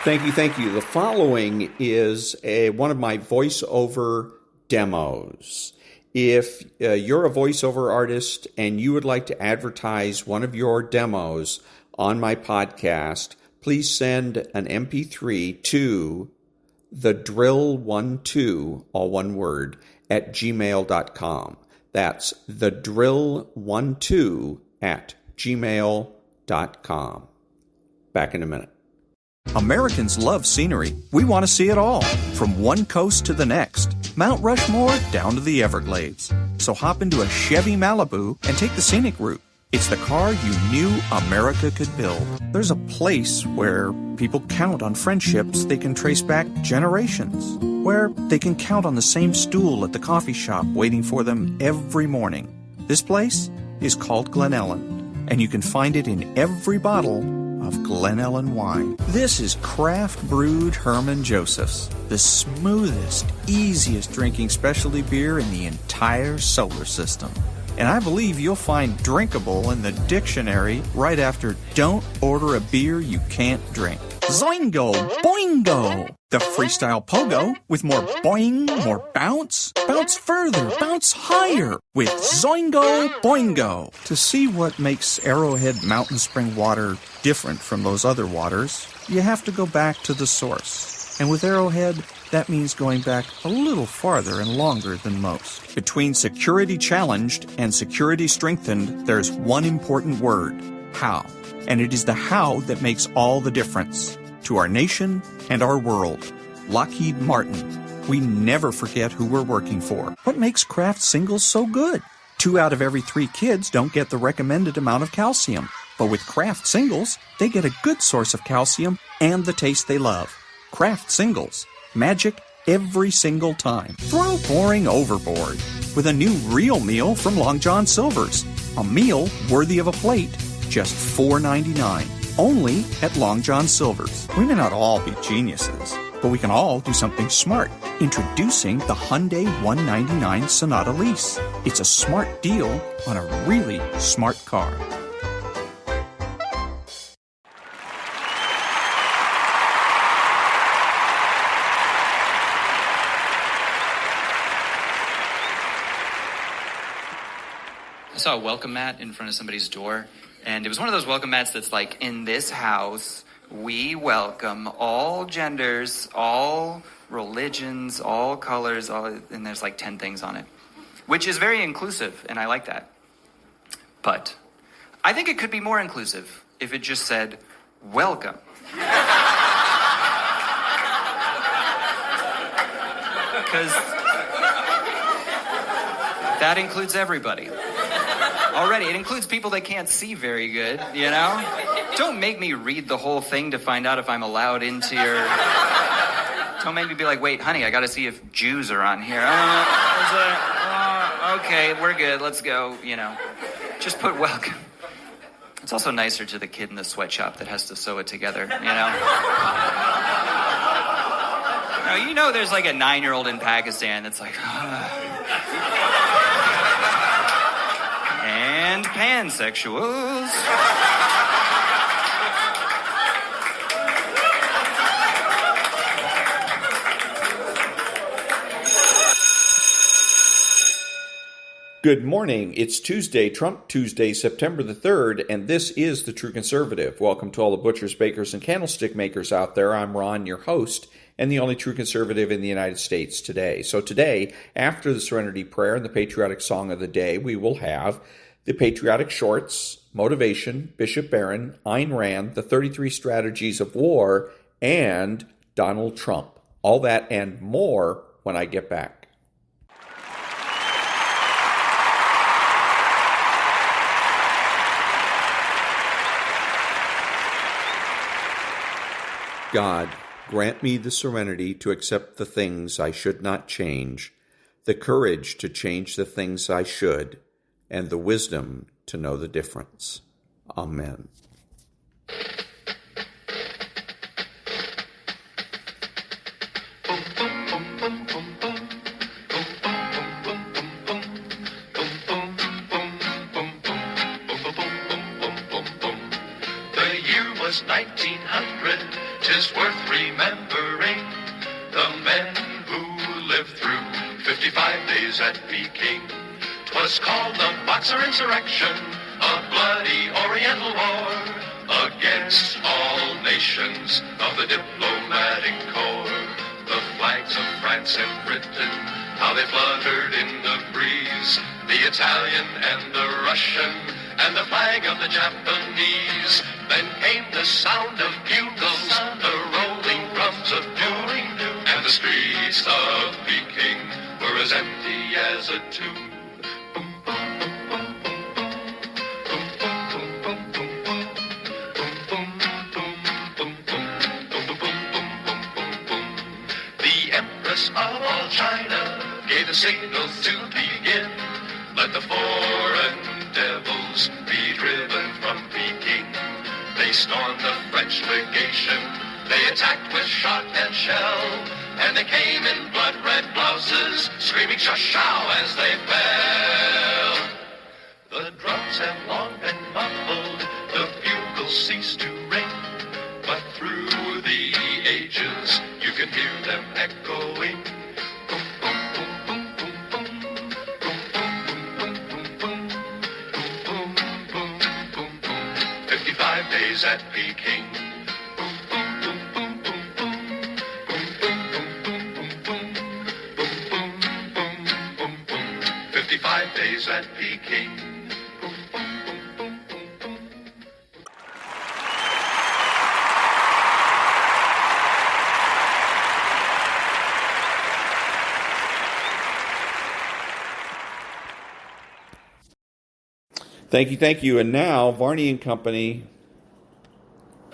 Thank you. The following is one of my voiceover demos. If you're a voiceover artist and you would like to advertise one of your demos on my podcast, please send an MP3 to thedrill12, all one word, at gmail.com. That's thedrill12 at gmail.com. Back in a minute. Americans love scenery. We want to see it all, from one coast to the next, Mount Rushmore down to the Everglades. So hop into a Chevy Malibu and take the scenic route. It's the car you knew America could build. There's a place where people count on friendships they can trace back generations, where they can count on the same stool at the coffee shop waiting for them every morning. This place is called Glen Ellen, and you can find it in every bottle of Glen Ellen wine. This is craft brewed Herman Joseph's, the smoothest, easiest drinking specialty beer in the entire solar system. And I believe you'll find drinkable in the dictionary right after don't order a beer you can't drink. Zoingo! Boingo! The freestyle pogo with more boing, more bounce. Bounce further, bounce higher with Zoingo Boingo. To see what makes Arrowhead Mountain Spring water different from those other waters, you have to go back to the source. And with Arrowhead, that means going back a little farther and longer than most. Between security challenged and security strengthened, there's one important word: how. And it is the how that makes all the difference to our nation and our world. Lockheed Martin. We never forget who we're working for. What makes Kraft singles so good? 2 out of every 3 kids don't get the recommended amount of calcium. But with Kraft singles, they get a good source of calcium and the taste they love. Kraft singles. Magic every single time. Throw boring overboard with a new real meal from Long John Silver's. A meal worthy of a plate, just $4.99. Only at Long John Silver's. We may not all be geniuses, but we can all do something smart. Introducing the Hyundai 199 Sonata lease. It's a smart deal on a really smart car. I saw a welcome mat in front of somebody's door, and it was one of those welcome mats that's like, in this house, we welcome all genders, all religions, all colors, and there's like 10 things on it, which is very inclusive, and I like that. But I think it could be more inclusive if it just said, welcome. Because that includes everybody. Already, it includes people that can't see very good, you know? Don't make me read the whole thing to find out if I'm allowed into your... Don't make me be like, wait, honey, I gotta see if Jews are on here. Okay, we're good, let's go, you know. Just put welcome. It's also nicer to the kid in the sweatshop that has to sew it together, you know? Now, you know there's like a 9-year-old in Pakistan that's like... And pansexuals. Good morning. It's Tuesday, Trump Tuesday, September the 3rd, and this is The True Conservative. Welcome to all the butchers, bakers, and candlestick makers out there. I'm Ron, your host, and the only true conservative in the United States today. So today, after the Serenity Prayer and the patriotic song of the day, we will have the patriotic shorts, motivation, Bishop Barron, Ayn Rand, the 33 strategies of war, and Donald Trump. All that and more when I get back. God, grant me the serenity to accept the things I should not change, the courage to change the things I should, and the wisdom to know the difference. Amen. The year was 1900. 'Tis worth remembering the men who lived through 55 days at Peking. 'Twas called the Boxer Insurrection, a bloody Oriental war against all nations of the diplomatic corps. The flags of France and Britain, how they fluttered in the breeze, the Italian and the Russian, and the flag of the Japanese. Then came the sound of bugles, the rolling drums of doom, and the streets of Peking were as empty as a tomb. Of all China gave the signal to begin. Let the foreign devils be driven from Peking. They stormed the French legation. They attacked with shot and shell. And they came in blood-red blouses, screaming "Shao!" as they fell. The drums have long been muffled. The bugles ceased to ring. But through the ages, you can hear them echoing. Boom, boom, boom, boom, boom, boom. Boom, boom, boom, boom, boom, boom. Boom, boom, boom, boom. 55 days at Peking. Boom, boom, boom, boom, boom, boom. Boom, boom, boom, boom, boom, boom. Boom, boom, boom, boom, boom. 55 days at Peking. Thank you. And now, Varney and Company.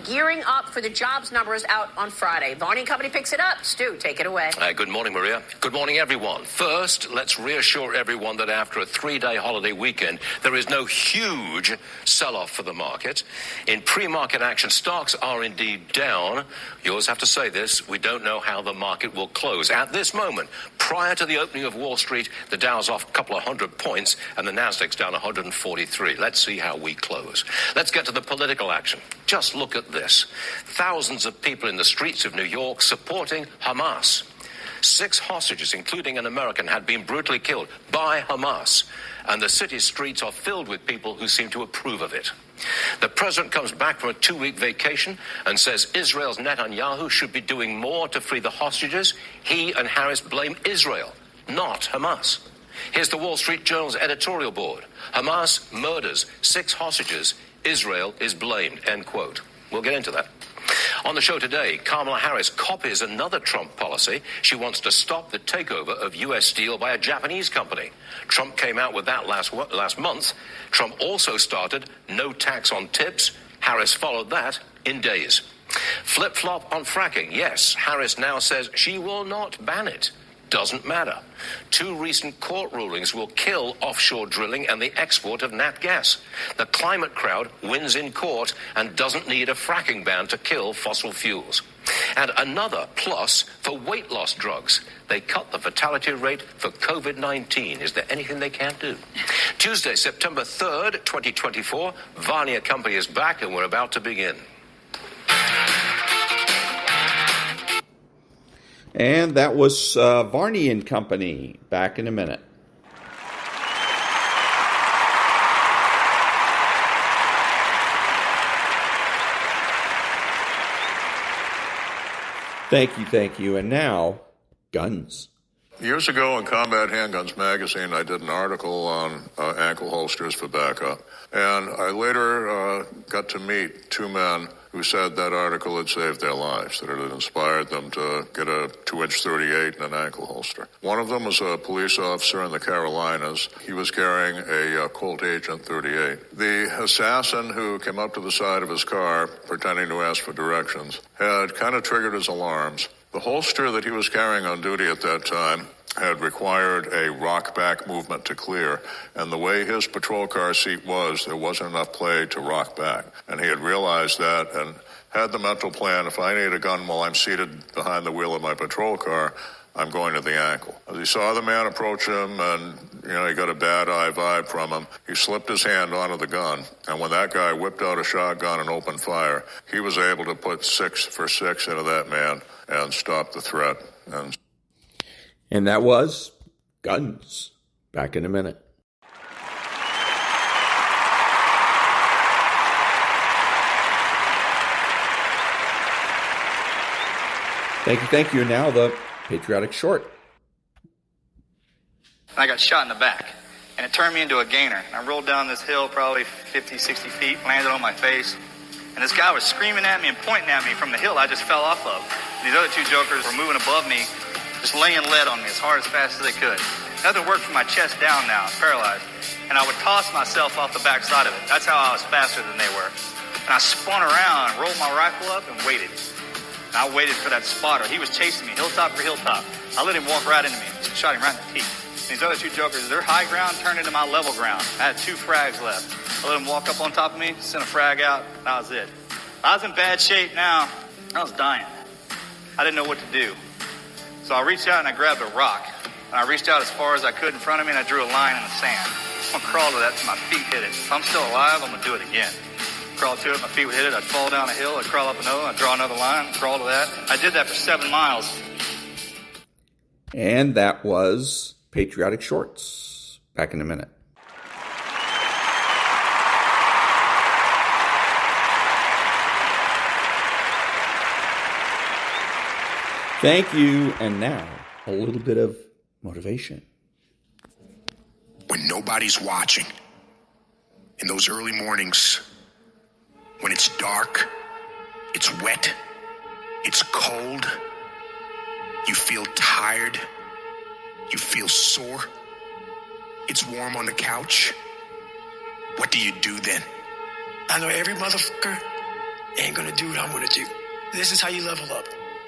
Gearing up for the jobs numbers out on Friday. Varney and Company picks it up. Stu, take it away. Good morning, Maria. Good morning, everyone. First, let's reassure everyone that after a 3-day holiday weekend, there is no huge sell-off for the market. In pre-market action, stocks are indeed down. You always have to say this. We don't know how the market will close. At this moment, prior to the opening of Wall Street, the Dow's off a couple of hundred points and the Nasdaq's down 143. Let's see how we close. Let's get to the political action. Just look at this. Thousands of people in the streets of New York supporting Hamas. 6 hostages, including an American, had been brutally killed by Hamas. And the city's streets are filled with people who seem to approve of it. The president comes back from a 2-week vacation and says Israel's Netanyahu should be doing more to free the hostages. He and Harris blame Israel, not Hamas. Here's the Wall Street Journal's editorial board. Hamas murders 6 hostages. Israel is blamed, end quote. We'll get into that. On the show today, Kamala Harris copies another Trump policy. She wants to stop the takeover of U.S. steel by a Japanese company. Trump came out with that last month. Trump also started no tax on tips. Harris followed that in days. Flip-flop on fracking. Yes, Harris now says she will not ban it. Doesn't matter. 2 recent court rulings will kill offshore drilling and the export of nat gas. The climate crowd wins in court and doesn't need a fracking ban to kill fossil fuels. And another plus for weight loss drugs. They cut the fatality rate for COVID-19. Is there anything they can't do? Tuesday, September 3rd, 2024, Varney & Company is back and we're about to begin. And that was Varney and Company. Back in a minute. Thank you. And now, guns. Years ago in Combat Handguns magazine, I did an article on ankle holsters for backup. And I later got to meet 2 men who said that article had saved their lives, that it had inspired them to get a 2-inch .38 and an ankle holster. One of them was a police officer in the Carolinas. He was carrying a Colt Agent .38. The assassin who came up to the side of his car, pretending to ask for directions, had kind of triggered his alarms. The holster that he was carrying on duty at that time had required a rock-back movement to clear, and the way his patrol car seat was, there wasn't enough play to rock back. And he had realized that and had the mental plan, if I need a gun while I'm seated behind the wheel of my patrol car, I'm going to the ankle. As he saw the man approach him and, he got a bad eye vibe from him, he slipped his hand onto the gun. And when that guy whipped out a shotgun and opened fire, he was able to put 6 for 6 into that man and stop the threat. And that was Guns. Back in a minute. Thank you. Now the patriotic short. I got shot in the back, and it turned me into a gainer. And I rolled down this hill probably 50, 60 feet, landed on my face, and this guy was screaming at me and pointing at me from the hill I just fell off of. These other 2 jokers were moving above me, just laying lead on me as hard as fast as they could. Nothing worked from my chest down now, I'm paralyzed. And I would toss myself off the back side of it. That's how I was faster than they were. And I spun around and rolled my rifle up and waited. And I waited for that spotter. He was chasing me, hilltop for hilltop. I let him walk right into me. Shot him right in the teeth. These other 2 jokers, their high ground turned into my level ground. I had 2 frags left. I let him walk up on top of me, sent a frag out, and that was it. I was in bad shape now. I was dying. I didn't know what to do. So I reached out and I grabbed a rock. And I reached out as far as I could in front of me, and I drew a line in the sand. I'm going to crawl to that till my feet hit it. If I'm still alive, I'm going to do it again. Crawl to it, my feet would hit it, I'd fall down a hill, I'd crawl up another, I'd draw another line, crawl to that. I did that for 7 miles. And that was Patriotic Shorts. Back in a minute. Thank you. And now, a little bit of motivation. When nobody's watching, in those early mornings, when it's dark, it's wet, it's cold, you feel tired, you feel sore, it's warm on the couch, what do you do then? I know every motherfucker ain't gonna do what I'm gonna do. This is how you level up.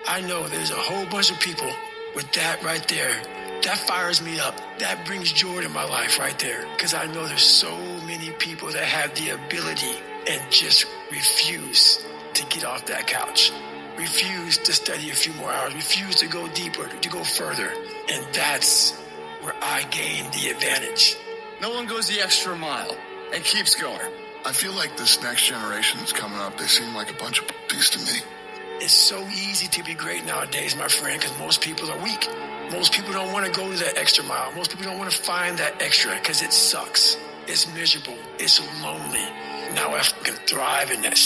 I know there's a whole bunch of people with that right there. That fires me up. That brings joy to my life right there. Because I know there's so many people that have the ability and just refuse to get off that couch. Refuse to study a few more hours. Refuse to go deeper, to go further. And that's where I gain the advantage. No one goes the extra mile and keeps going. I feel like this next generation that's coming up, they seem like a bunch of puppies to me. It's so easy to be great nowadays, my friend, because most people are weak. Most people don't want to go to that extra mile. Most people don't want to find that extra because it sucks. It's miserable. It's lonely. Now I can thrive in that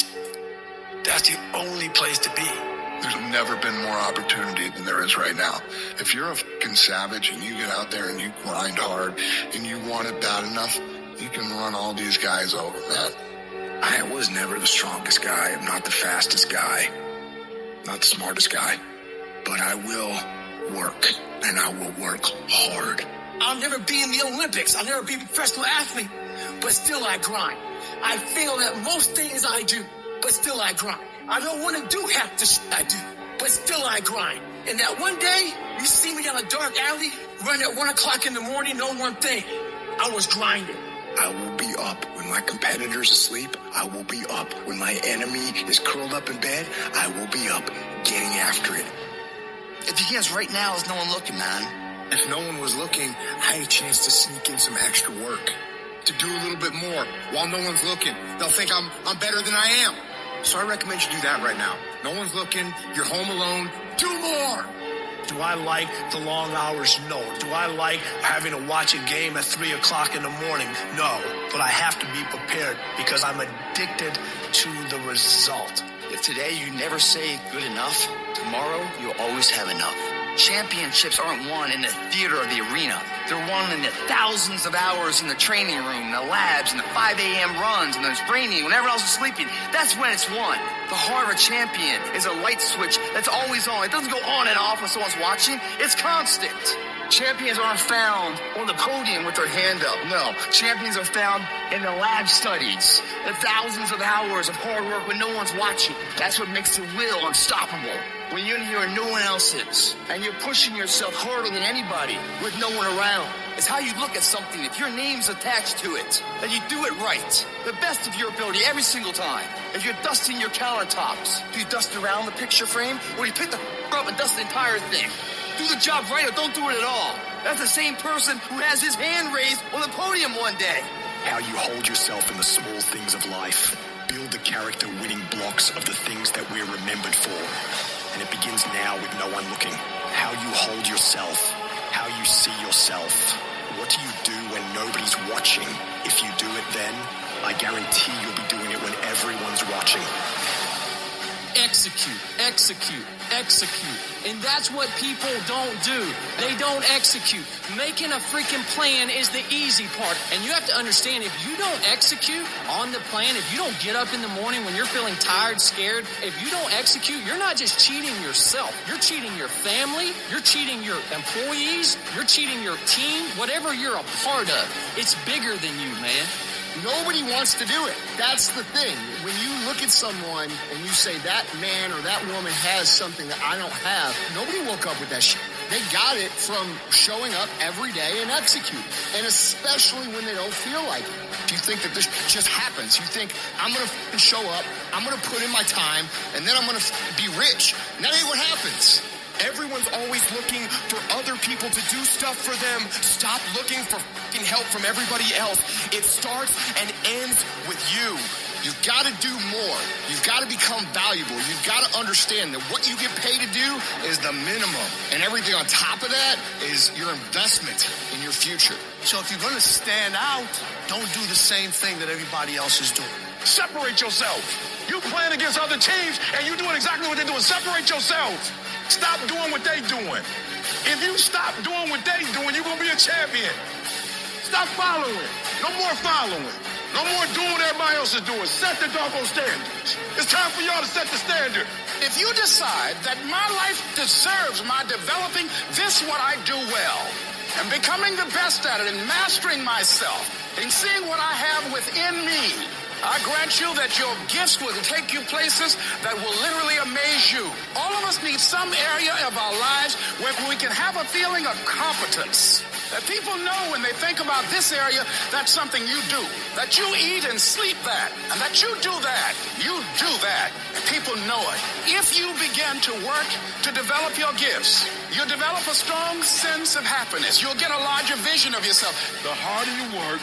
That's the only place to be. There's never been more opportunity than there is right now. If you're a fucking savage and you get out there and you grind hard and you want it bad enough, you can run all these guys over, man. I was never the strongest guy. I'm not the fastest guy. Not the smartest guy. But I will work, and I will work hard. I'll never be in the Olympics. I'll never be a professional athlete. But still I grind. I fail at most things I do, but still I grind. I don't want to do half the shit I do, but still I grind. And that one day, you see me down a dark alley, running at 1 o'clock in the morning, know one thing. I was grinding. I will be up when my competitor's asleep. I will be up when my enemy is curled up in bed. I will be up getting after it. If you guess right now, there's no one looking, man. If no one was looking, I had a chance to sneak in some extra work. To do a little bit more while no one's looking. They'll think I'm better than I am. So I recommend you do that right now. No one's looking. You're home alone. Do more. Do I like the long hours? No. Do I like having to watch a game at 3 o'clock in the morning? No. But I have to be prepared because I'm addicted to the result. If today you never say good enough, tomorrow you'll always have enough. Championships aren't won in the theater or the arena. They're won in the thousands of hours in the training room, the labs, and the 5 a.m. runs, and the training when everyone else is sleeping. That's when it's won. The heart of a champion is a light switch that's always on. It doesn't go on and off when someone's watching. It's constant. Champions aren't found on the podium with their hand up. No, champions are found in the lab studies. The thousands of hours of hard work when no one's watching. That's what makes the will unstoppable. When you're in here and no one else is, and you're pushing yourself harder than anybody with no one around. It's how you look at something. If your name's attached to it, then you do it right. The best of your ability every single time. If you're dusting your countertops, do you dust around the picture frame, or do you pick the up and dust the entire thing? Do the job right or don't do it at all. That's the same person who has his hand raised on the podium one day. How you hold yourself in the small things of life. Build the character-winning blocks of the things that we're remembered for. And it begins now with no one looking. How you hold yourself. How you see yourself. What do you do when nobody's watching? If you do it then, I guarantee you'll be doing it when everyone's watching. Execute, execute, execute. And that's what people don't do. They don't execute. Making a freaking plan is the easy part. And you have to understand, if you don't execute on the plan, if you don't get up in the morning when you're feeling tired, scared, if you don't execute, you're not just cheating yourself. You're cheating your family. You're cheating your employees. You're cheating your team. Whatever you're a part of, it's bigger than you, man. Nobody wants to do it. That's the thing. When you look at someone and you say that man or that woman has something that I don't have, nobody woke up with that shit. They got it from showing up every day and executing. And especially when they don't feel like it. Do you think that this just happens? You think, I'm going to show up, I'm going to put in my time, and then I'm going to be rich. And that ain't what happens. Everyone's always looking for other people to do stuff for them. Stop looking for fucking help from everybody else. It starts and ends with you. You've got to do more. You've got to become valuable. You've got to understand that what you get paid to do is the minimum. And everything on top of that is your investment in your future. So if you're going to stand out, don't do the same thing that everybody else is doing. Separate yourself. You playing against other teams and you doing exactly what they're doing. Separate yourselves. Stop doing what they doing. If you stop doing what they doing, you're going to be a champion. Stop following. No more following. No more doing what everybody else is doing. Set the doggone standards. It's time for y'all to set the standard. If you decide that my life deserves my developing this what I do well, and becoming the best at it and mastering myself and seeing what I have within me, I grant you that your gifts will take you places that will literally amaze you. All of us need some area of our lives where we can have a feeling of competence. That people know when they think about this area, that's something you do. That you eat and sleep that. And that you do that. You do that. And people know it. If you begin to work to develop your gifts, you'll develop a strong sense of happiness. You'll get a larger vision of yourself. The harder you work,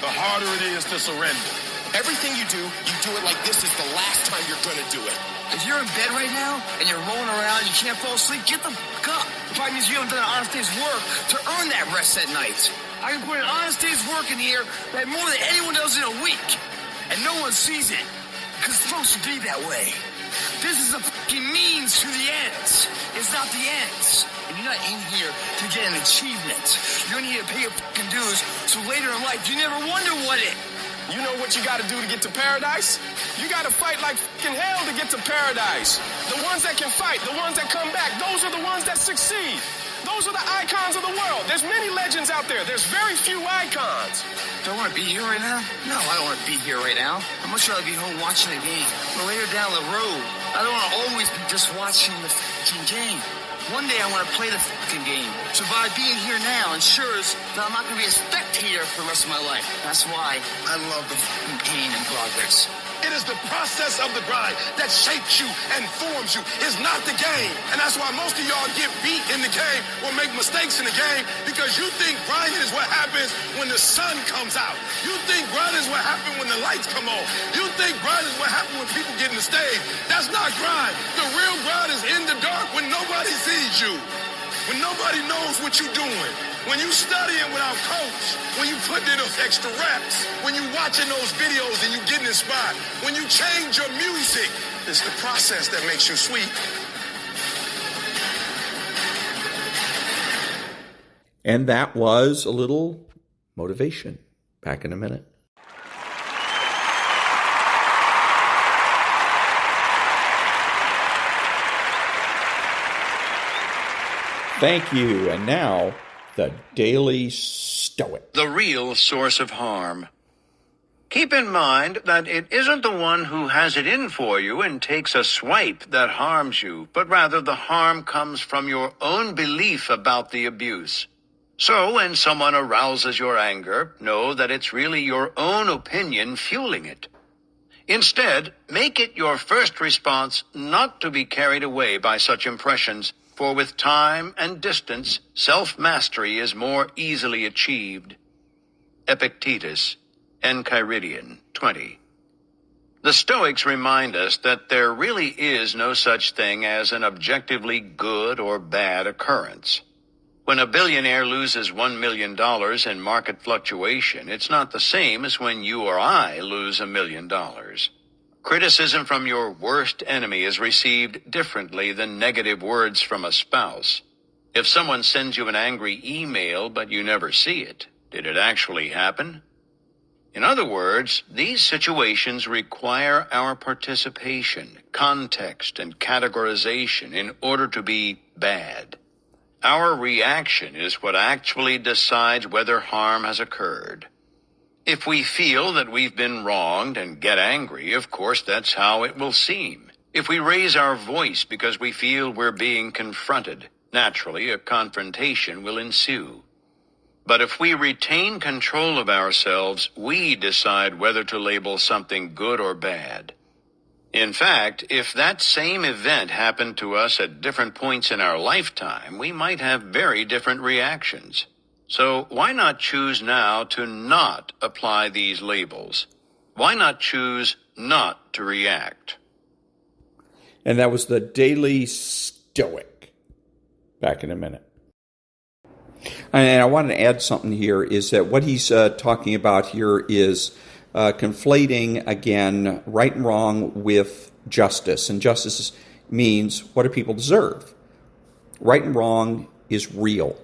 the harder it is to surrender. Everything you do it like this is the last time you're gonna do it. If you're in bed right now and you're rolling around, you can't fall asleep, get the fuck up. It probably means you haven't done an honest day's work to earn that rest at night. I can put an honest day's work in here that more than anyone does in a week. And no one sees it. Because it's supposed to be that way. This is a fucking means to the ends. It's not the ends. And you're not in here to get an achievement. You're in here to pay your fucking dues so later in life you never wonder what it. You know what you gotta do to get to paradise? You gotta fight like fucking hell to get to paradise. The ones that can fight, the ones that come back, those are the ones that succeed. Those are the icons of the world. There's many legends out there. There's very few icons. Do I want to be here right now? No, I don't want to be here right now. I'd much rather be home watching the game. But later down the road, I don't want to always be just watching the fucking game. One day I want to play the fucking game. So by being here now ensures that I'm not going to be a spectator for the rest of my life. That's why I love the fucking pain and progress. It is the process of the grind that shapes you and forms you. It's not the game. And that's why most of y'all get beat in the game or make mistakes in the game because you think grinding is what happens when the sun comes out. You think grinding is what happens when the lights come on. You think grinding is what happens when people get in the stage. That's not grind. The real grind is in the dark when nobody sees you. When nobody knows what you're doing. When you studying without coach, when you putting in those extra reps, when you watching those videos and you getting inspired, when you change your music, it's the process that makes you sweet. And that was a little motivation. Back in a minute. Thank you. And now, the Daily Stoic. The real source of harm. Keep in mind that it isn't the one who has it in for you and takes a swipe that harms you, but rather the harm comes from your own belief about the abuse. So when someone arouses your anger, know that it's really your own opinion fueling it. Instead, make it your first response not to be carried away by such impressions, for with time and distance, self-mastery is more easily achieved. Epictetus, Enchiridion 20. The Stoics remind us that there really is no such thing as an objectively good or bad occurrence. When a billionaire loses $1 million in market fluctuation, it's not the same as when you or I lose $1 million. Criticism from your worst enemy is received differently than negative words from a spouse. If someone sends you an angry email but you never see it, did it actually happen? In other words, these situations require our participation, context, and categorization in order to be bad. Our reaction is what actually decides whether harm has occurred. If we feel that we've been wronged and get angry, of course that's how it will seem. If we raise our voice because we feel we're being confronted, naturally a confrontation will ensue. But if we retain control of ourselves, we decide whether to label something good or bad. In fact, if that same event happened to us at different points in our lifetime, we might have very different reactions. So why not choose now to not apply these labels? Why not choose not to react? And that was the Daily Stoic. Back in a minute. And I want to add something here, is that what he's talking about here is conflating, again, right and wrong with justice. And justice means, what do people deserve? Right and wrong is real.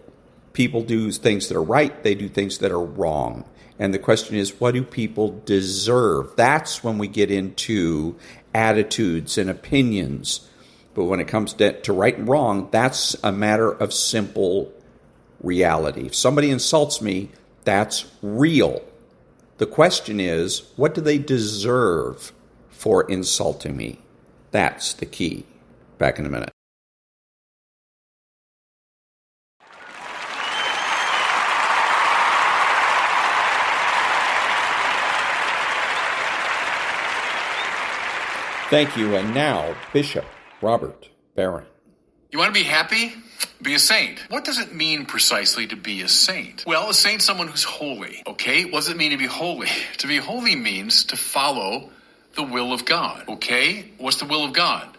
People do things that are right, they do things that are wrong. And the question is, what do people deserve? That's when we get into attitudes and opinions. But when it comes to right and wrong, that's a matter of simple reality. If somebody insults me, that's real. The question is, what do they deserve for insulting me? That's the key. Back in a minute. Thank you. And now, Bishop Robert Barron. You want to be happy? Be a saint. What does it mean precisely to be a saint? Well, a saint's someone who's holy. Okay? What does it mean to be holy? To be holy means to follow the will of God. Okay? What's the will of God?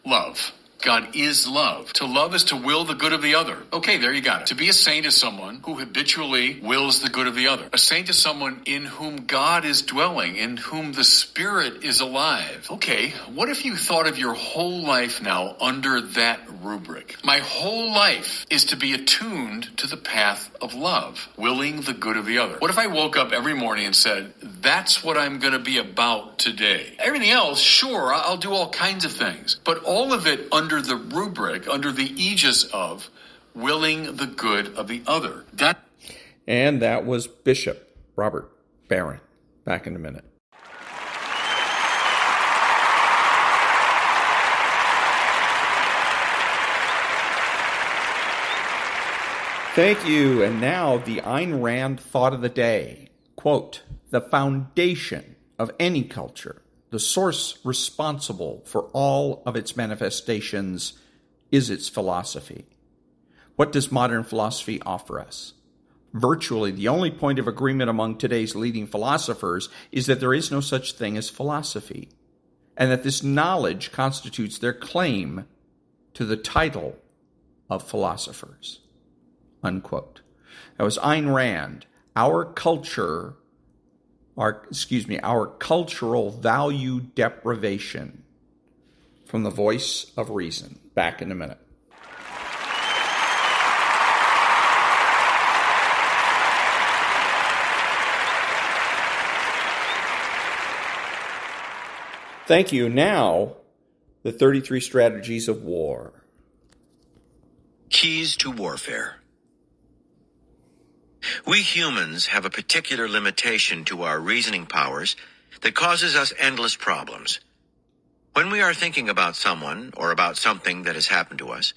Love. God is love. To love is to will the good of the other. Okay, there you got it. To be a saint is someone who habitually wills the good of the other. A saint is someone in whom God is dwelling, in whom the Spirit is alive. Okay, what if you thought of your whole life now under that rubric? My whole life is to be attuned to the path of love, willing the good of the other. What if I woke up every morning and said, that's what I'm going to be about today? Everything else, sure, I'll do all kinds of things, but all of it under the rubric, under the aegis of willing the good of the other. And that was Bishop Robert Barron. Back in a minute. Thank you. And now the Ayn Rand thought of the day. Quote, the foundation of any culture, the source responsible for all of its manifestations, is its philosophy. What does modern philosophy offer us? Virtually the only point of agreement among today's leading philosophers is that there is no such thing as philosophy, and that this knowledge constitutes their claim to the title of philosophers. Unquote. That was Ayn Rand. Our cultural value deprivation, from the Voice of Reason. Back in a minute. Thank you. Now, the 33 strategies of war. Keys to warfare. We humans have a particular limitation to our reasoning powers that causes us endless problems. When we are thinking about someone or about something that has happened to us,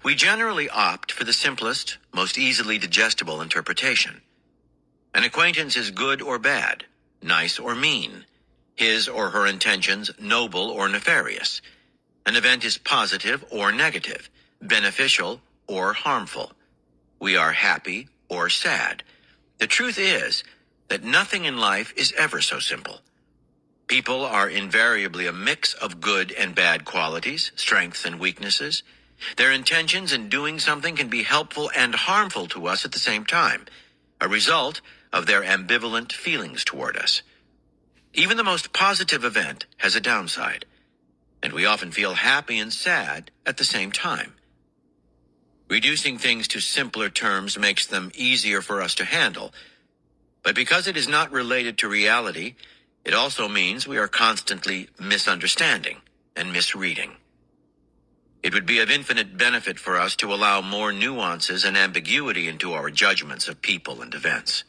we generally opt for the simplest, most easily digestible interpretation. An acquaintance is good or bad, nice or mean, his or her intentions noble or nefarious. An event is positive or negative, beneficial or harmful. We are happy or sad. The truth is that nothing in life is ever so simple. People are invariably a mix of good and bad qualities, strengths and weaknesses. Their intentions in doing something can be helpful and harmful to us at the same time, a result of their ambivalent feelings toward us. Even the most positive event has a downside, and we often feel happy and sad at the same time. Reducing things to simpler terms makes them easier for us to handle, but because it is not related to reality, it also means we are constantly misunderstanding and misreading. It would be of infinite benefit for us to allow more nuances and ambiguity into our judgments of people and events.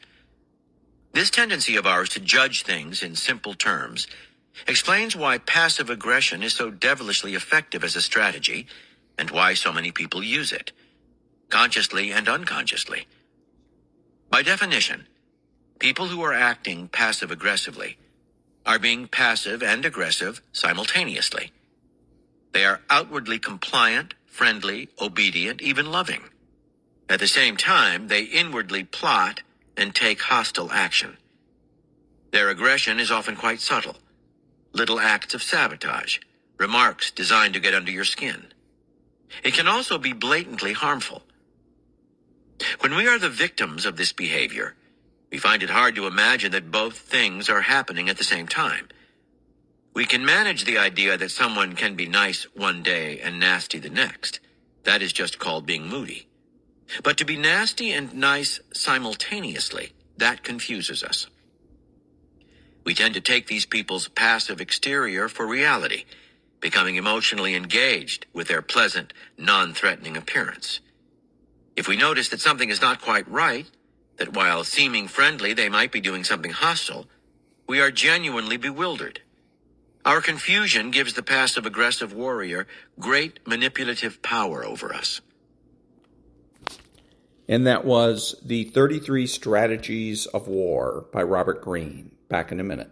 This tendency of ours to judge things in simple terms explains why passive aggression is so devilishly effective as a strategy and why so many people use it, consciously and unconsciously. By definition, people who are acting passive-aggressively are being passive and aggressive simultaneously. They are outwardly compliant, friendly, obedient, even loving. At the same time, they inwardly plot and take hostile action. Their aggression is often quite subtle. Little acts of sabotage, remarks designed to get under your skin. It can also be blatantly harmful. When we are the victims of this behavior, we find it hard to imagine that both things are happening at the same time. We can manage the idea that someone can be nice one day and nasty the next. That is just called being moody. But to be nasty and nice simultaneously, that confuses us. We tend to take these people's passive exterior for reality, becoming emotionally engaged with their pleasant, non-threatening appearance. If we notice that something is not quite right, that while seeming friendly they might be doing something hostile, we are genuinely bewildered. Our confusion gives the passive-aggressive warrior great manipulative power over us. And that was The 33 Strategies of War by Robert Greene. Back in a minute.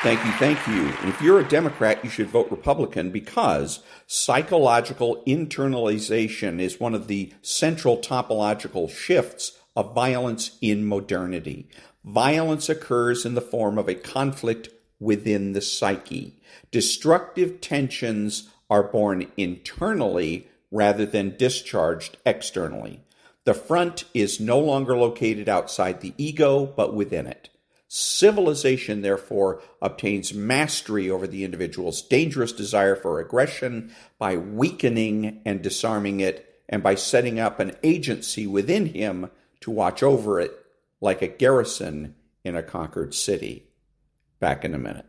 Thank you. And if you're a Democrat, you should vote Republican because psychological internalization is one of the central topological shifts of violence in modernity. Violence occurs in the form of a conflict within the psyche. Destructive tensions are born internally rather than discharged externally. The front is no longer located outside the ego, but within it. Civilization, therefore, obtains mastery over the individual's dangerous desire for aggression by weakening and disarming it, and by setting up an agency within him to watch over it like a garrison in a conquered city. Back in a minute.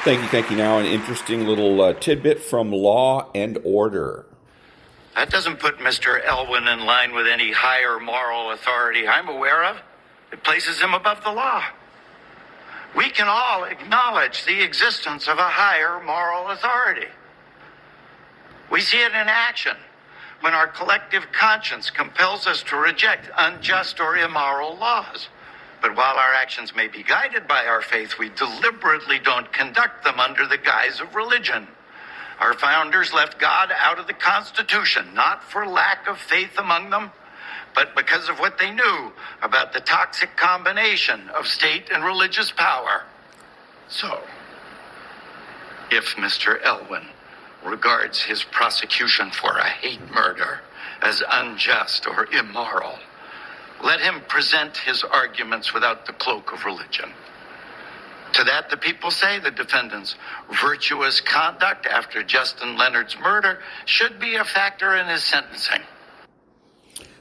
Thank you. Now an interesting little tidbit from Law and Order. That doesn't put Mr. Elwyn in line with any higher moral authority I'm aware of. It places him above the law. We can all acknowledge the existence of a higher moral authority. We see it in action when our collective conscience compels us to reject unjust or immoral laws. But while our actions may be guided by our faith, we deliberately don't conduct them under the guise of religion. Our founders left God out of the Constitution, not for lack of faith among them, but because of what they knew about the toxic combination of state and religious power. So, if Mr. Elwyn regards his prosecution for a hate murder as unjust or immoral, let him present his arguments without the cloak of religion. To that, the people say the defendant's virtuous conduct after Justin Leonard's murder should be a factor in his sentencing.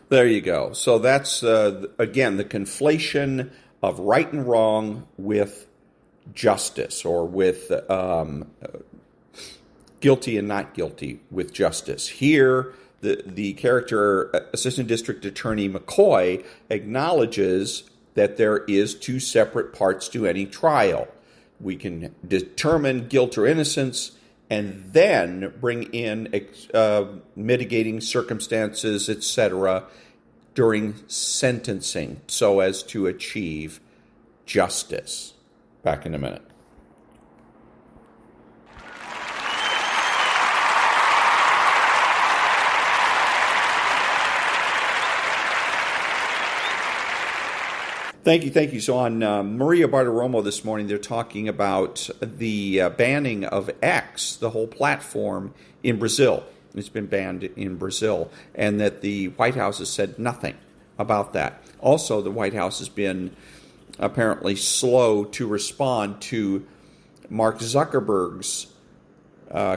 There you go. So that's, again, the conflation of right and wrong with justice, or with guilty and not guilty with justice. Here, the character, Assistant District Attorney McCoy, acknowledges that there is two separate parts to any trial. We can determine guilt or innocence, and then bring in mitigating circumstances, etc., during sentencing so as to achieve justice. Back in a minute. Thank you. So on Maria Bartiromo this morning, they're talking about the banning of X, the whole platform, in Brazil. It's been banned in Brazil, and that the White House has said nothing about that. Also, the White House has been apparently slow to respond to Mark Zuckerberg's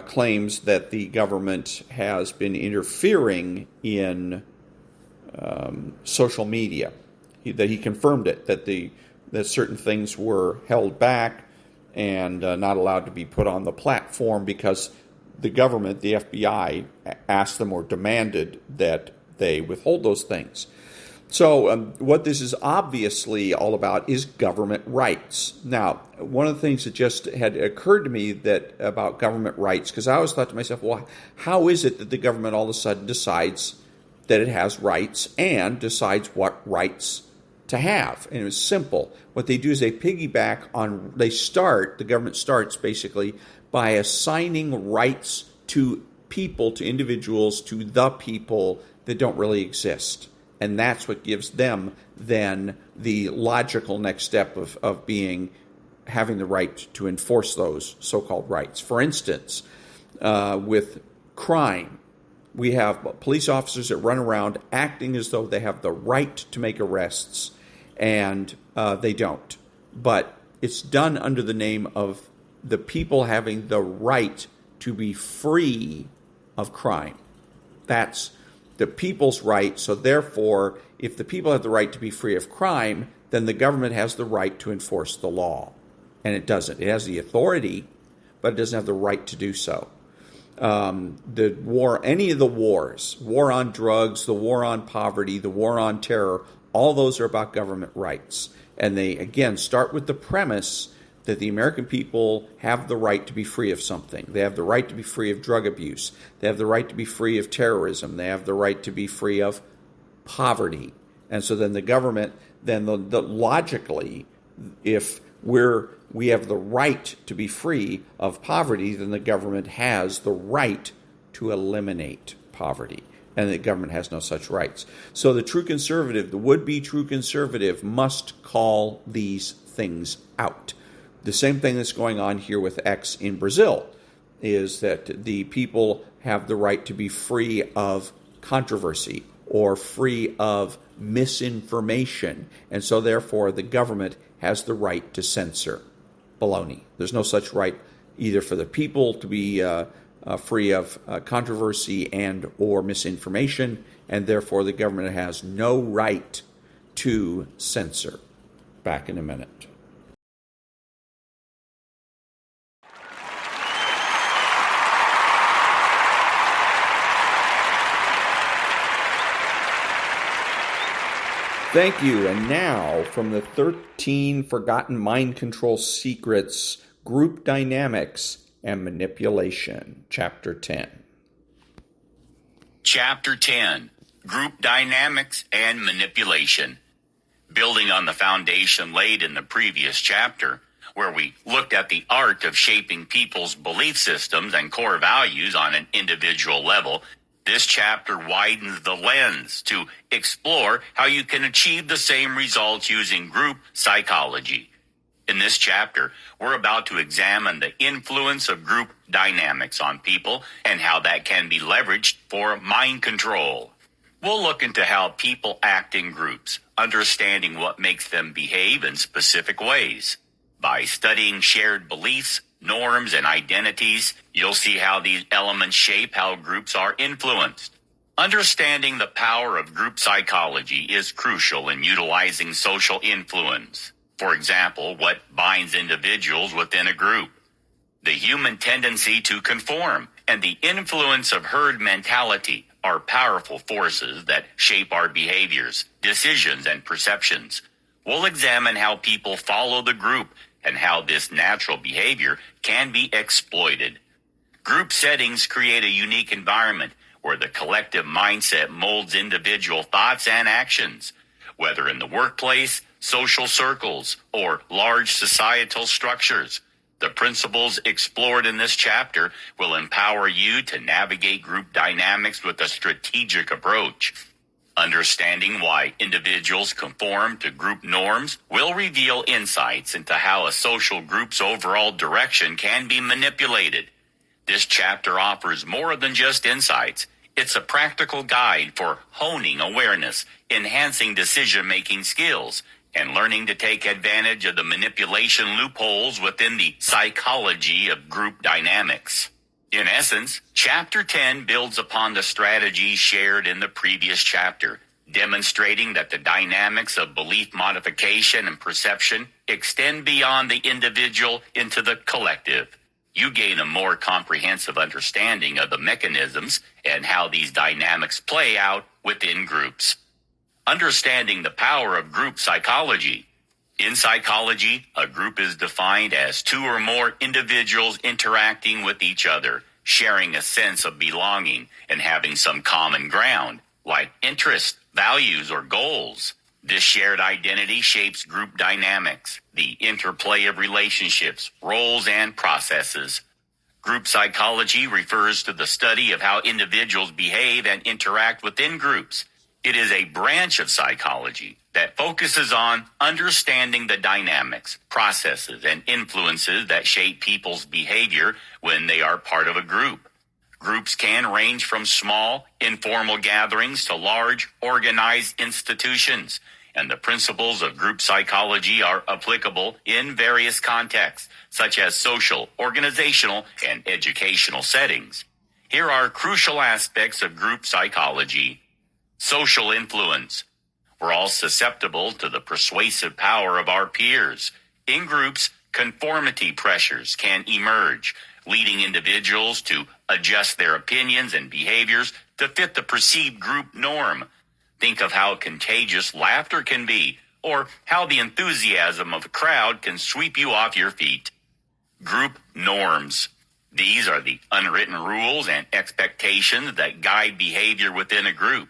claims that the government has been interfering in social media. That he confirmed it, that certain things were held back and not allowed to be put on the platform because the government, the FBI, asked them or demanded that they withhold those things. So what this is obviously all about is government rights. Now, one of the things that just had occurred to me that about government rights, because I always thought to myself, well, how is it that the government all of a sudden decides that it has rights and decides what rights to have? And it was simple. What they do is they piggyback on, the government starts basically by assigning rights to people, to individuals, to the people that don't really exist. And that's what gives them then the logical next step of having the right to enforce those so-called rights. For instance, with crime, we have police officers that run around acting as though they have the right to make arrests, and they don't. But it's done under the name of the people having the right to be free of crime. That's the people's right. So therefore, if the people have the right to be free of crime, then the government has the right to enforce the law. And it doesn't. It has the authority, but it doesn't have the right to do so. Any of the wars, war on drugs, the war on poverty, the war on terror, all those are about government rights. And they, again, start with the premise that the American people have the right to be free of something. They have the right to be free of drug abuse. They have the right to be free of terrorism. They have the right to be free of poverty. And so then the government, logically, if we have the right to be free of poverty, then the government has the right to eliminate poverty. And the government has no such rights. So the true conservative, the would-be true conservative, must call these things out. The same thing that's going on here with X in Brazil is that the people have the right to be free of controversy or free of misinformation. And so therefore the government has the right to censor. Baloney. There's no such right either for the people to be free of controversy and or misinformation, and therefore the government has no right to censor. Back in a minute. Thank you. And now, from the 13 Forgotten Mind Control Secrets, Group Dynamics and Manipulation, Chapter 10. Chapter 10, Group Dynamics and Manipulation. Building on the foundation laid in the previous chapter, where we looked at the art of shaping people's belief systems and core values on an individual level, this chapter widens the lens to explore how you can achieve the same results using group psychology. In this chapter, we're about to examine the influence of group dynamics on people and how that can be leveraged for mind control. We'll look into how people act in groups, understanding what makes them behave in specific ways. By studying shared beliefs, norms, and identities, you'll see how these elements shape how groups are influenced. Understanding the power of group psychology is crucial in utilizing social influence. For example, what binds individuals within a group? The human tendency to conform and the influence of herd mentality are powerful forces that shape our behaviors, decisions, and perceptions. We'll examine how people follow the group and how this natural behavior can be exploited. Group settings create a unique environment where the collective mindset molds individual thoughts and actions, whether in the workplace, social circles, or large societal structures. The principles explored in this chapter will empower you to navigate group dynamics with a strategic approach. Understanding why individuals conform to group norms will reveal insights into how a social group's overall direction can be manipulated. This chapter offers more than just insights. It's a practical guide for honing awareness, enhancing decision-making skills, and learning to take advantage of the manipulation loopholes within the psychology of group dynamics. In essence, Chapter 10 builds upon the strategies shared in the previous chapter, demonstrating that the dynamics of belief modification and perception extend beyond the individual into the collective. You gain a more comprehensive understanding of the mechanisms and how these dynamics play out within groups. Understanding the power of group psychology. In psychology, a group is defined as two or more individuals interacting with each other, sharing a sense of belonging and having some common ground, like interests, values, or goals. This shared identity shapes group dynamics, the interplay of relationships, roles, and processes. Group psychology refers to the study of how individuals behave and interact within groups. It is a branch of psychology that focuses on understanding the dynamics, processes, and influences that shape people's behavior when they are part of a group. Groups can range from small, informal gatherings to large, organized institutions, and the principles of group psychology are applicable in various contexts, such as social, organizational, and educational settings. Here are crucial aspects of group psychology. Social influence. We're all susceptible to the persuasive power of our peers. In groups, conformity pressures can emerge, leading individuals to adjust their opinions and behaviors to fit the perceived group norm. Think of how contagious laughter can be, or how the enthusiasm of a crowd can sweep you off your feet. Group norms. These are the unwritten rules and expectations that guide behavior within a group.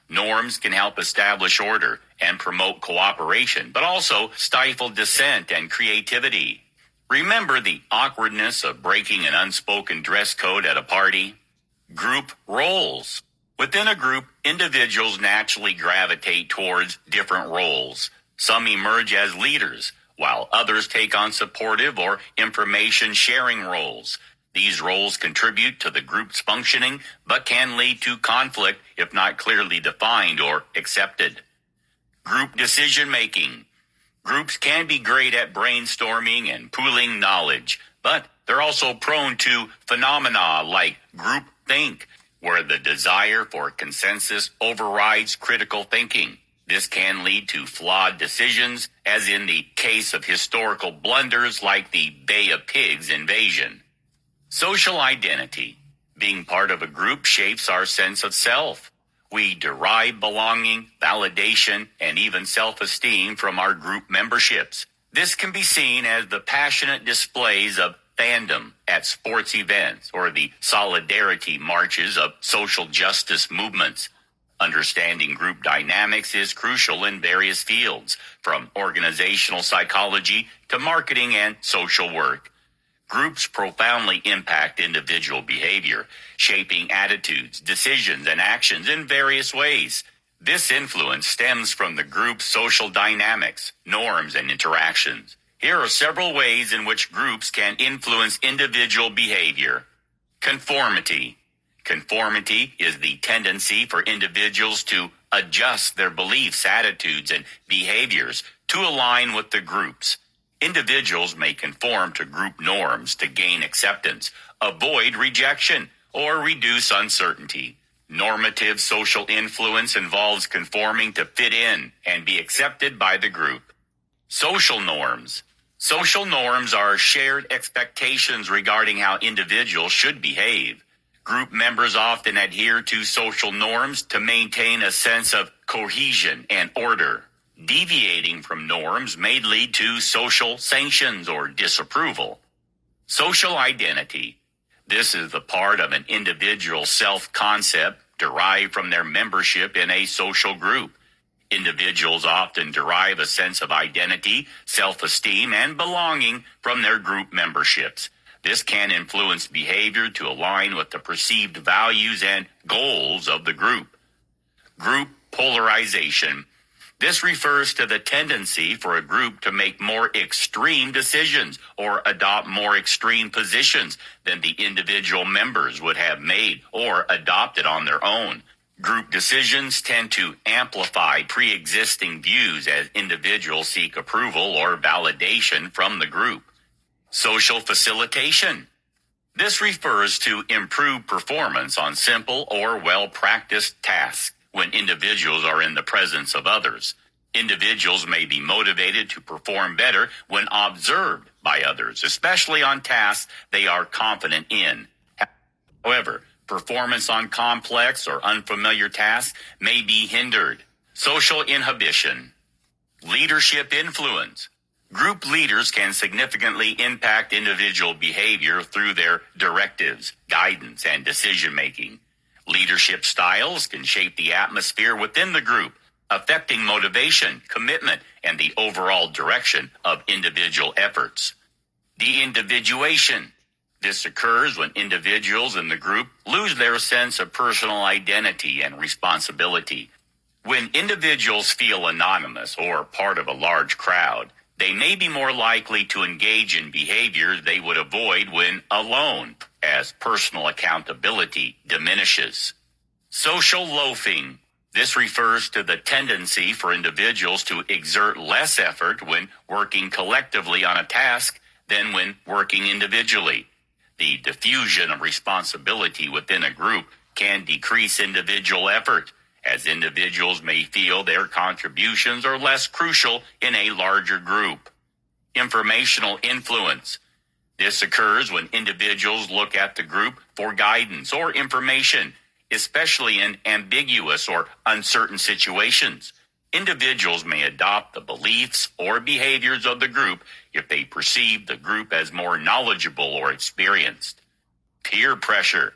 Norms can help establish order and promote cooperation, but also stifle dissent and creativity. Remember the awkwardness of breaking an unspoken dress code at a party? Group roles. Within a group, individuals naturally gravitate towards different roles. Some emerge as leaders, while others take on supportive or information-sharing roles. These roles contribute to the group's functioning, but can lead to conflict if not clearly defined or accepted. Group decision-making. Groups can be great at brainstorming and pooling knowledge, but they're also prone to phenomena like groupthink, where the desire for consensus overrides critical thinking. This can lead to flawed decisions, as in the case of historical blunders like the Bay of Pigs invasion. Social identity. Being part of a group shapes our sense of self. We derive belonging, validation, and even self-esteem from our group memberships. This can be seen as the passionate displays of fandom at sports events or the solidarity marches of social justice movements. Understanding group dynamics is crucial in various fields, from organizational psychology to marketing and social work. Groups profoundly impact individual behavior, shaping attitudes, decisions, and actions in various ways. This influence stems from the group's social dynamics, norms, and interactions. Here are several ways in which groups can influence individual behavior. Conformity. Conformity is the tendency for individuals to adjust their beliefs, attitudes, and behaviors to align with the group's. Individuals may conform to group norms to gain acceptance, avoid rejection, or reduce uncertainty. Normative social influence involves conforming to fit in and be accepted by the group. Social norms. Social norms are shared expectations regarding how individuals should behave. Group members often adhere to social norms to maintain a sense of cohesion and order. Deviating from norms may lead to social sanctions or disapproval. Social identity. This is the part of an individual's self-concept derived from their membership in a social group. Individuals often derive a sense of identity, self-esteem, and belonging from their group memberships. This can influence behavior to align with the perceived values and goals of the group. Group polarization. This refers to the tendency for a group to make more extreme decisions or adopt more extreme positions than the individual members would have made or adopted on their own. Group decisions tend to amplify pre-existing views as individuals seek approval or validation from the group. Social facilitation. This refers to improved performance on simple or well-practiced tasks when individuals are in the presence of others. Individuals may be motivated to perform better when observed by others, especially on tasks they are confident in. However, performance on complex or unfamiliar tasks may be hindered. Social inhibition. Leadership influence. Group leaders can significantly impact individual behavior through their directives, guidance, and decision-making. Leadership styles can shape the atmosphere within the group, affecting motivation, commitment, and the overall direction of individual efforts. De-individuation. This occurs when individuals in the group lose their sense of personal identity and responsibility. When individuals feel anonymous or part of a large crowd, they may be more likely to engage in behaviors they would avoid when alone, as personal accountability diminishes. Social loafing. This refers to the tendency for individuals to exert less effort when working collectively on a task than when working individually. The diffusion of responsibility within a group can decrease individual effort, as individuals may feel their contributions are less crucial in a larger group. Informational influence. This occurs when individuals look at the group for guidance or information, especially in ambiguous or uncertain situations. Individuals may adopt the beliefs or behaviors of the group if they perceive the group as more knowledgeable or experienced. Peer pressure.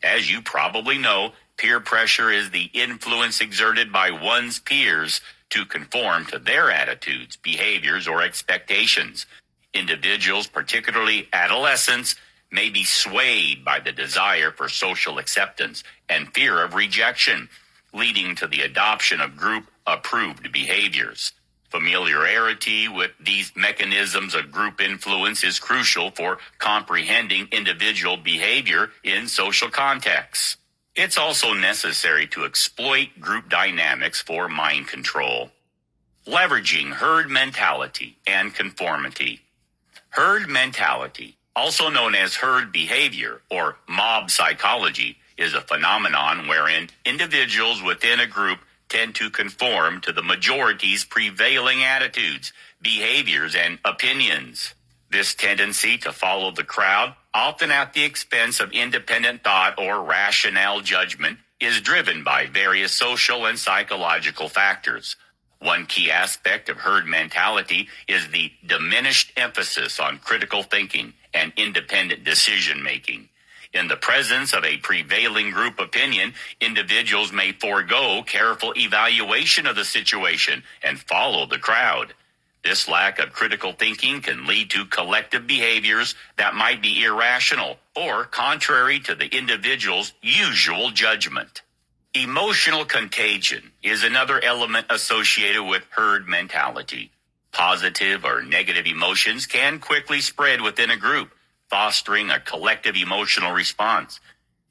As you probably know, peer pressure is the influence exerted by one's peers to conform to their attitudes, behaviors, or expectations. Individuals, particularly adolescents, may be swayed by the desire for social acceptance and fear of rejection, leading to the adoption of group-approved behaviors. Familiarity with these mechanisms of group influence is crucial for comprehending individual behavior in social contexts. It's also necessary to exploit group dynamics for mind control. Leveraging herd mentality and conformity. Herd mentality, also known as herd behavior or mob psychology, is a phenomenon wherein individuals within a group tend to conform to the majority's prevailing attitudes, behaviors, and opinions. This tendency to follow the crowd, often at the expense of independent thought or rational judgment, is driven by various social and psychological factors. One key aspect of herd mentality is the diminished emphasis on critical thinking and independent decision-making. In the presence of a prevailing group opinion, individuals may forego careful evaluation of the situation and follow the crowd. This lack of critical thinking can lead to collective behaviors that might be irrational or contrary to the individual's usual judgment. Emotional contagion is another element associated with herd mentality. Positive or negative emotions can quickly spread within a group, fostering a collective emotional response.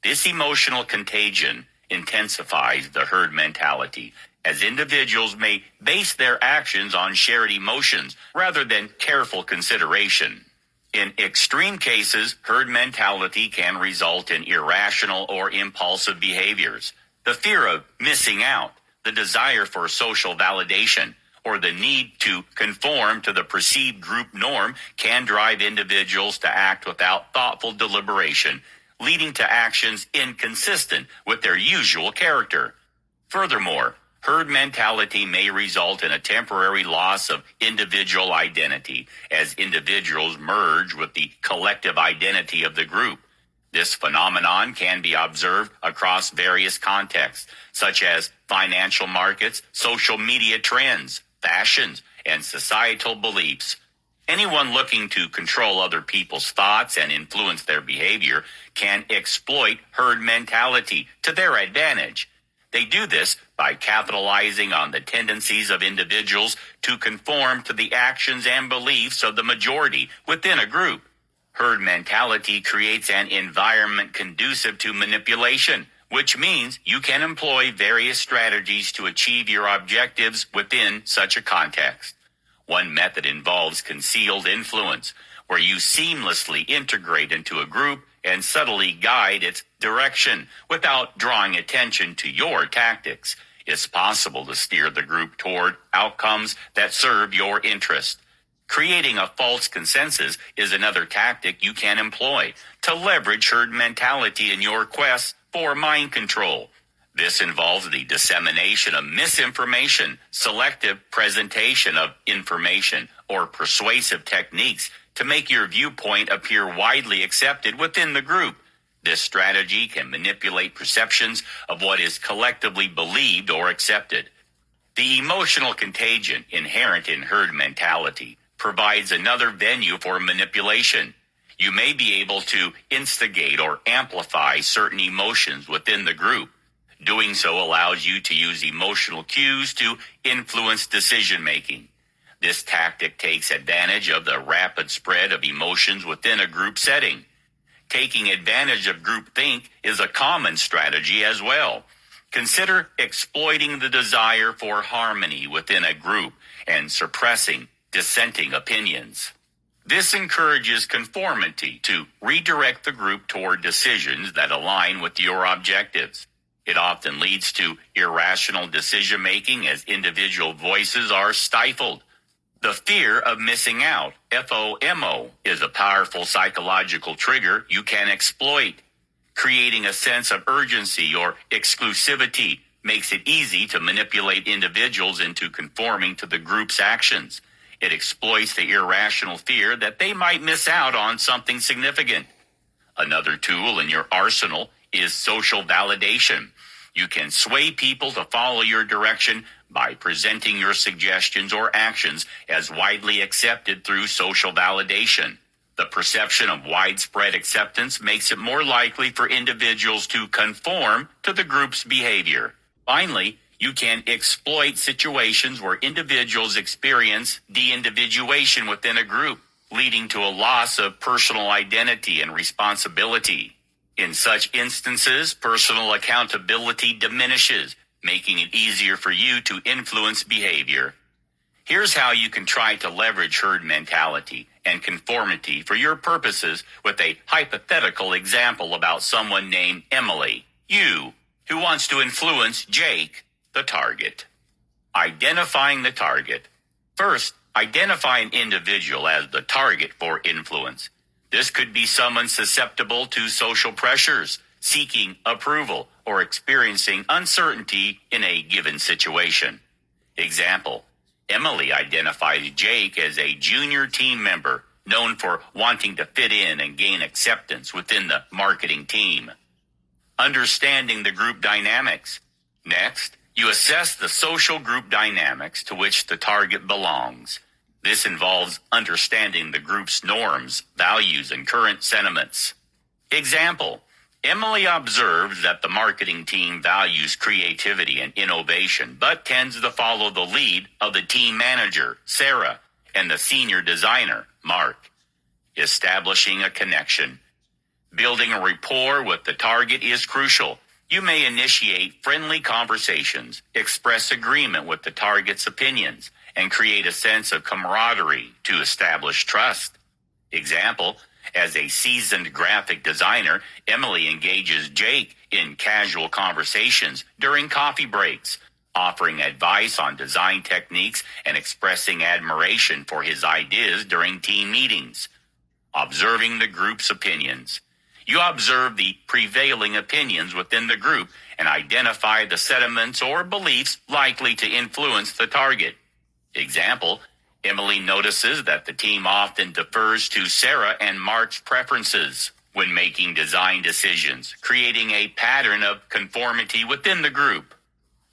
This emotional contagion intensifies the herd mentality, as individuals may base their actions on shared emotions rather than careful consideration. In extreme cases, herd mentality can result in irrational or impulsive behaviors. The fear of missing out, the desire for social validation, or the need to conform to the perceived group norm can drive individuals to act without thoughtful deliberation, leading to actions inconsistent with their usual character. Furthermore, herd mentality may result in a temporary loss of individual identity as individuals merge with the collective identity of the group. This phenomenon can be observed across various contexts, such as financial markets, social media trends, fashions, and societal beliefs. Anyone looking to control other people's thoughts and influence their behavior can exploit herd mentality to their advantage. They do this by capitalizing on the tendencies of individuals to conform to the actions and beliefs of the majority within a group. Herd mentality creates an environment conducive to manipulation, which means you can employ various strategies to achieve your objectives within such a context. One method involves concealed influence, where you seamlessly integrate into a group and subtly guide its direction without drawing attention to your tactics. It's possible to steer the group toward outcomes that serve your interest. Creating a false consensus is another tactic you can employ to leverage herd mentality in your quest for mind control. This involves the dissemination of misinformation, selective presentation of information, or persuasive techniques to make your viewpoint appear widely accepted within the group. This strategy can manipulate perceptions of what is collectively believed or accepted. The emotional contagion inherent in herd mentality provides another venue for manipulation. You may be able to instigate or amplify certain emotions within the group. Doing so allows you to use emotional cues to influence decision-making. This tactic takes advantage of the rapid spread of emotions within a group setting. Taking advantage of groupthink is a common strategy as well. Consider exploiting the desire for harmony within a group and suppressing dissenting opinions. This encourages conformity to redirect the group toward decisions that align with your objectives. It often leads to irrational decision-making as individual voices are stifled. The fear of missing out, FOMO, is a powerful psychological trigger you can exploit. Creating a sense of urgency or exclusivity makes it easy to manipulate individuals into conforming to the group's actions. It exploits the irrational fear that they might miss out on something significant. Another tool in your arsenal is social validation. You can sway people to follow your direction by presenting your suggestions or actions as widely accepted through social validation. The perception of widespread acceptance makes it more likely for individuals to conform to the group's behavior. Finally, you can exploit situations where individuals experience de-individuation within a group, leading to a loss of personal identity and responsibility. In such instances, personal accountability diminishes, making it easier for you to influence behavior. Here's how you can try to leverage herd mentality and conformity for your purposes with a hypothetical example about someone named Emily, who wants to influence Jake, the target. Identifying the target. First, identify an individual as the target for influence. This could be someone susceptible to social pressures, seeking approval, or experiencing uncertainty in a given situation. Example, Emily identifies Jake as a junior team member known for wanting to fit in and gain acceptance within the marketing team. Understanding the group dynamics. Next, you assess the social group dynamics to which the target belongs. This involves understanding the group's norms, values, and current sentiments. Example, Emily observes that the marketing team values creativity and innovation, but tends to follow the lead of the team manager, Sarah, and the senior designer, Mark. Establishing a connection. Building a rapport with the target is crucial. You may initiate friendly conversations, express agreement with the target's opinions, and create a sense of camaraderie to establish trust. Example, as a seasoned graphic designer, Emily engages Jake in casual conversations during coffee breaks, offering advice on design techniques and expressing admiration for his ideas during team meetings. Observing the group's opinions. You observe the prevailing opinions within the group and identify the sentiments or beliefs likely to influence the target. Example, Emily notices that the team often defers to Sarah and Mark's preferences. when making design decisions, creating a pattern of conformity within the group.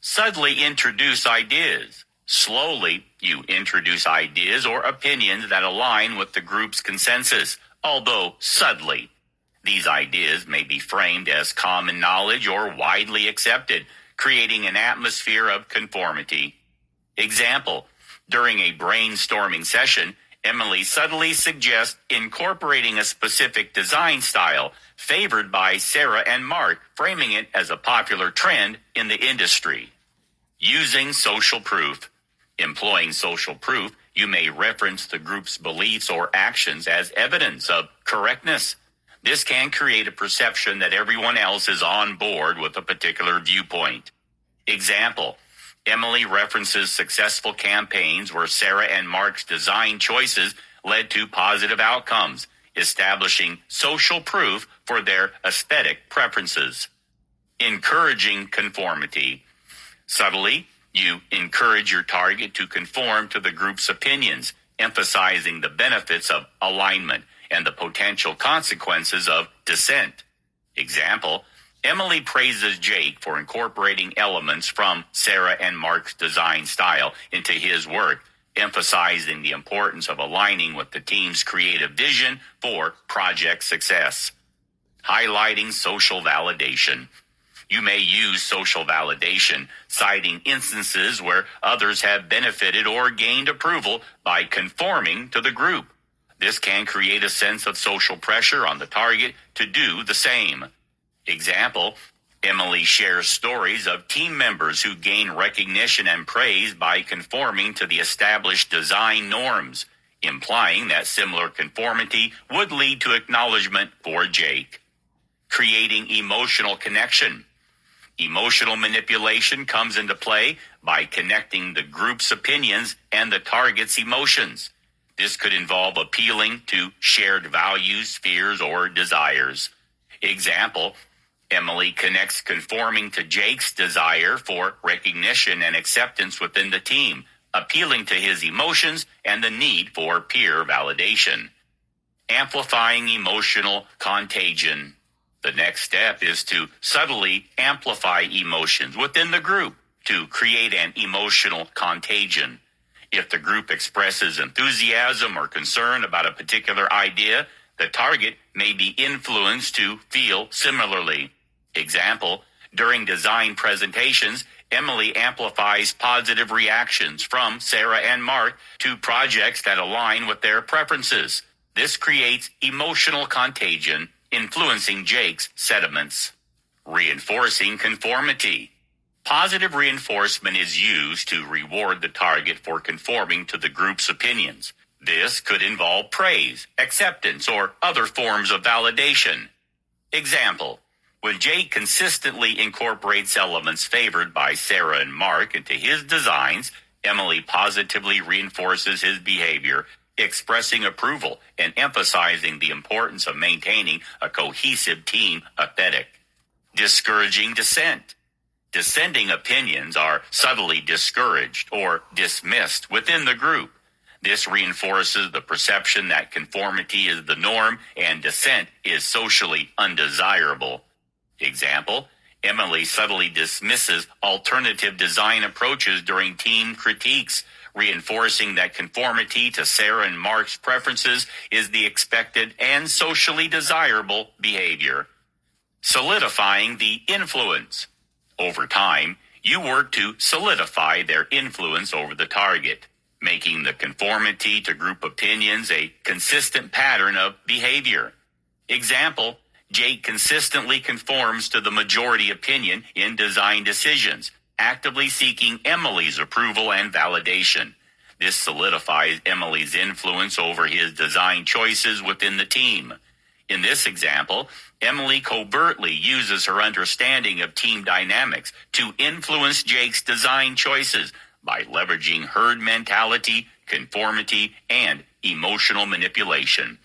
Subtly introduce ideas. Slowly, you introduce ideas or opinions that align with the group's consensus, although subtly. These ideas may be framed as common knowledge or widely accepted, creating an atmosphere of conformity. Example, during a brainstorming session, Emily subtly suggests incorporating a specific design style favored by Sarah and Mark, framing it as a popular trend in the industry. Using social proof. Employing social proof, you may reference the group's beliefs or actions as evidence of correctness. This can create a perception that everyone else is on board with a particular viewpoint. Example, Emily references successful campaigns where Sarah and Mark's design choices led to positive outcomes, establishing social proof for their aesthetic preferences. Encouraging conformity. Subtly, you encourage your target to conform to the group's opinions, emphasizing the benefits of alignment and the potential consequences of dissent. Example, Emily praises Jake for incorporating elements from Sarah and Mark's design style into his work, emphasizing the importance of aligning with the team's creative vision for project success. Highlighting social validation. You may use social validation, citing instances where others have benefited or gained approval by conforming to the group. This can create a sense of social pressure on the target to do the same. Example, Emily shares stories of team members who gain recognition and praise by conforming to the established design norms, implying that similar conformity would lead to acknowledgement for Jake. Creating emotional connection. Emotional manipulation comes into play by connecting the group's opinions and the target's emotions. This could involve appealing to shared values, fears, or desires. Example, Emily connects conforming to Jake's desire for recognition and acceptance within the team, appealing to his emotions and the need for peer validation. Amplifying emotional contagion. The next step is to subtly amplify emotions within the group to create an emotional contagion. If the group expresses enthusiasm or concern about a particular idea, the target may be influenced to feel similarly. Example, during design presentations, Emily amplifies positive reactions from Sarah and Mark to projects that align with their preferences. This creates emotional contagion, influencing Jake's sentiments. Reinforcing conformity. Positive reinforcement is used to reward the target for conforming to the group's opinions. This could involve praise, acceptance, or other forms of validation. Example, when Jake consistently incorporates elements favored by Sarah and Mark into his designs, Emily positively reinforces his behavior, expressing approval and emphasizing the importance of maintaining a cohesive team aesthetic. Discouraging dissent. Dissenting opinions are subtly discouraged or dismissed within the group. This reinforces the perception that conformity is the norm and dissent is socially undesirable. Example, Emily subtly dismisses alternative design approaches during team critiques, reinforcing that conformity to Sarah and Mark's preferences is the expected and socially desirable behavior. Solidifying the influence. Over time, you work to solidify their influence over the target, making the conformity to group opinions a consistent pattern of behavior. Example, Jake consistently conforms to the majority opinion in design decisions, actively seeking Emily's approval and validation. This solidifies Emily's influence over his design choices within the team. In this example, Emily covertly uses her understanding of team dynamics to influence Jake's design choices by leveraging herd mentality, conformity, and emotional manipulation.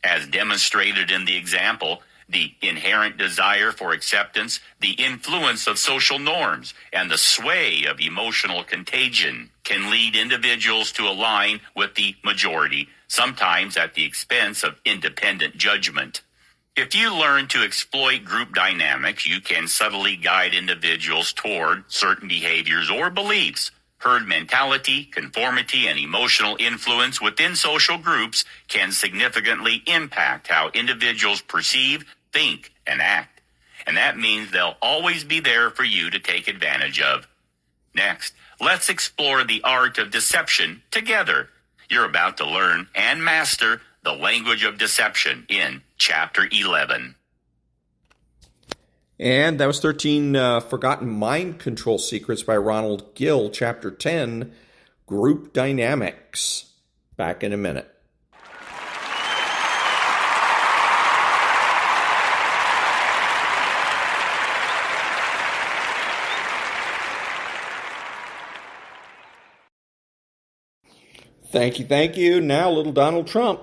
As demonstrated in the example, the inherent desire for acceptance, the influence of social norms, and the sway of emotional contagion can lead individuals to align with the majority, sometimes at the expense of independent judgment. If you learn to exploit group dynamics, you can subtly guide individuals toward certain behaviors or beliefs. Herd mentality, conformity, and emotional influence within social groups can significantly impact how individuals perceive, think, and act. And that means they'll always be there for you to take advantage of. Next, let's explore the art of deception together. You're about to learn and master the language of deception in Chapter 11. And that was 13 Forgotten Mind Control Secrets by Ronald Gill, Chapter 10, Group Dynamics. Back in a minute. Thank you. Now, little Donald Trump.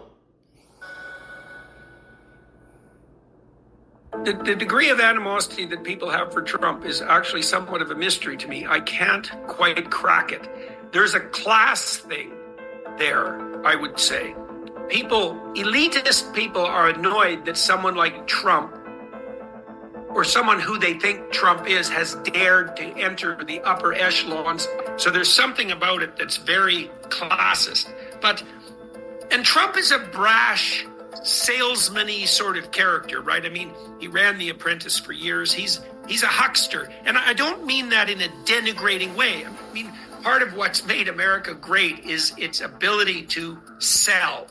The degree of animosity that people have for Trump is actually somewhat of a mystery to me. I can't quite crack it. There's a class thing there, I would say. Elitist people are annoyed that someone like Trump, or someone who they think Trump is, has dared to enter the upper echelons. So there's something about it that's very classist. And Trump is a brash, salesman-y sort of character, right? I mean, he ran The Apprentice for years. He's a huckster. And I don't mean that in a denigrating way. I mean, part of what's made America great is its ability to sell,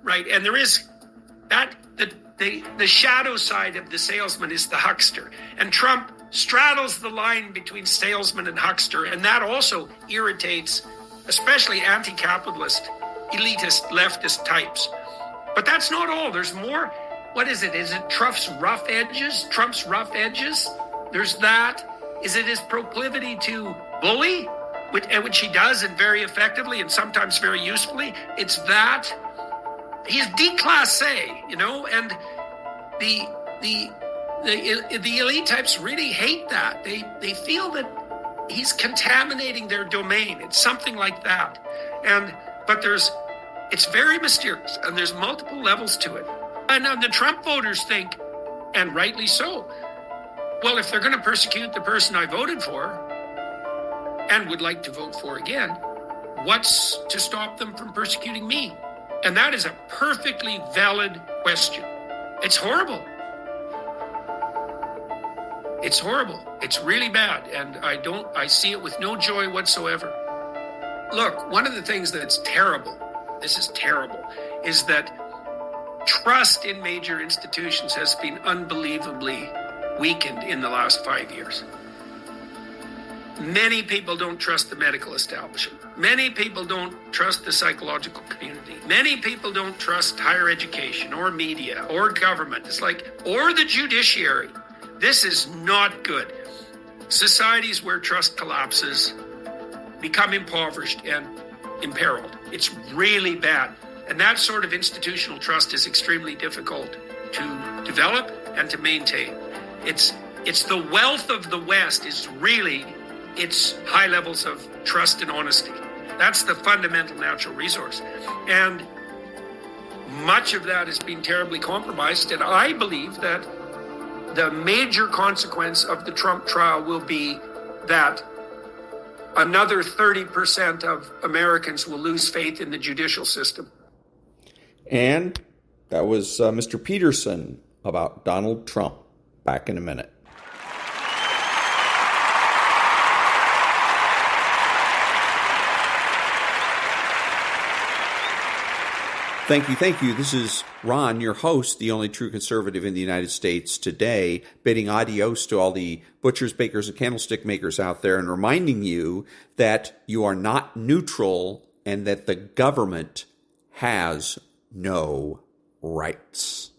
right? And there is that, the shadow side of the salesman is the huckster. And Trump straddles the line between salesman and huckster. And that also irritates, especially anti-capitalist, elitist, leftist types. But that's not all. There's more. What is it? Is it Trump's rough edges? There's that. Is it his proclivity to bully, which he does, and very effectively and sometimes very usefully? It's that. He's déclassé, and the elite types really hate that. They feel that he's contaminating their domain. It's something like that. But it's very mysterious, and there's multiple levels to it. And the Trump voters think, and rightly so, well, if they're going to persecute the person I voted for and would like to vote for again, what's to stop them from persecuting me? And that is a perfectly valid question. It's horrible. It's horrible. It's really bad, and I see it with no joy whatsoever. Look, one of the things that's terrible, this is terrible, is that trust in major institutions has been unbelievably weakened in the last 5 years. Many people don't trust the medical establishment. Many people don't trust the psychological community. Many people don't trust higher education or media or government. Or the judiciary. This is not good. Societies where trust collapses become impoverished and imperiled. It's really bad. And that sort of institutional trust is extremely difficult to develop and to maintain. It's the wealth of the West is really its high levels of trust and honesty. That's the fundamental natural resource. And much of that has been terribly compromised. And I believe that the major consequence of the Trump trial will be that another 30% of Americans will lose faith in the judicial system. And that was Mr. Peterson about Donald Trump. Back in a minute. Thank you. This is Ron, your host, the only true conservative in the United States today, bidding adios to all the butchers, bakers, and candlestick makers out there and reminding you that you are not neutral and that the government has no rights.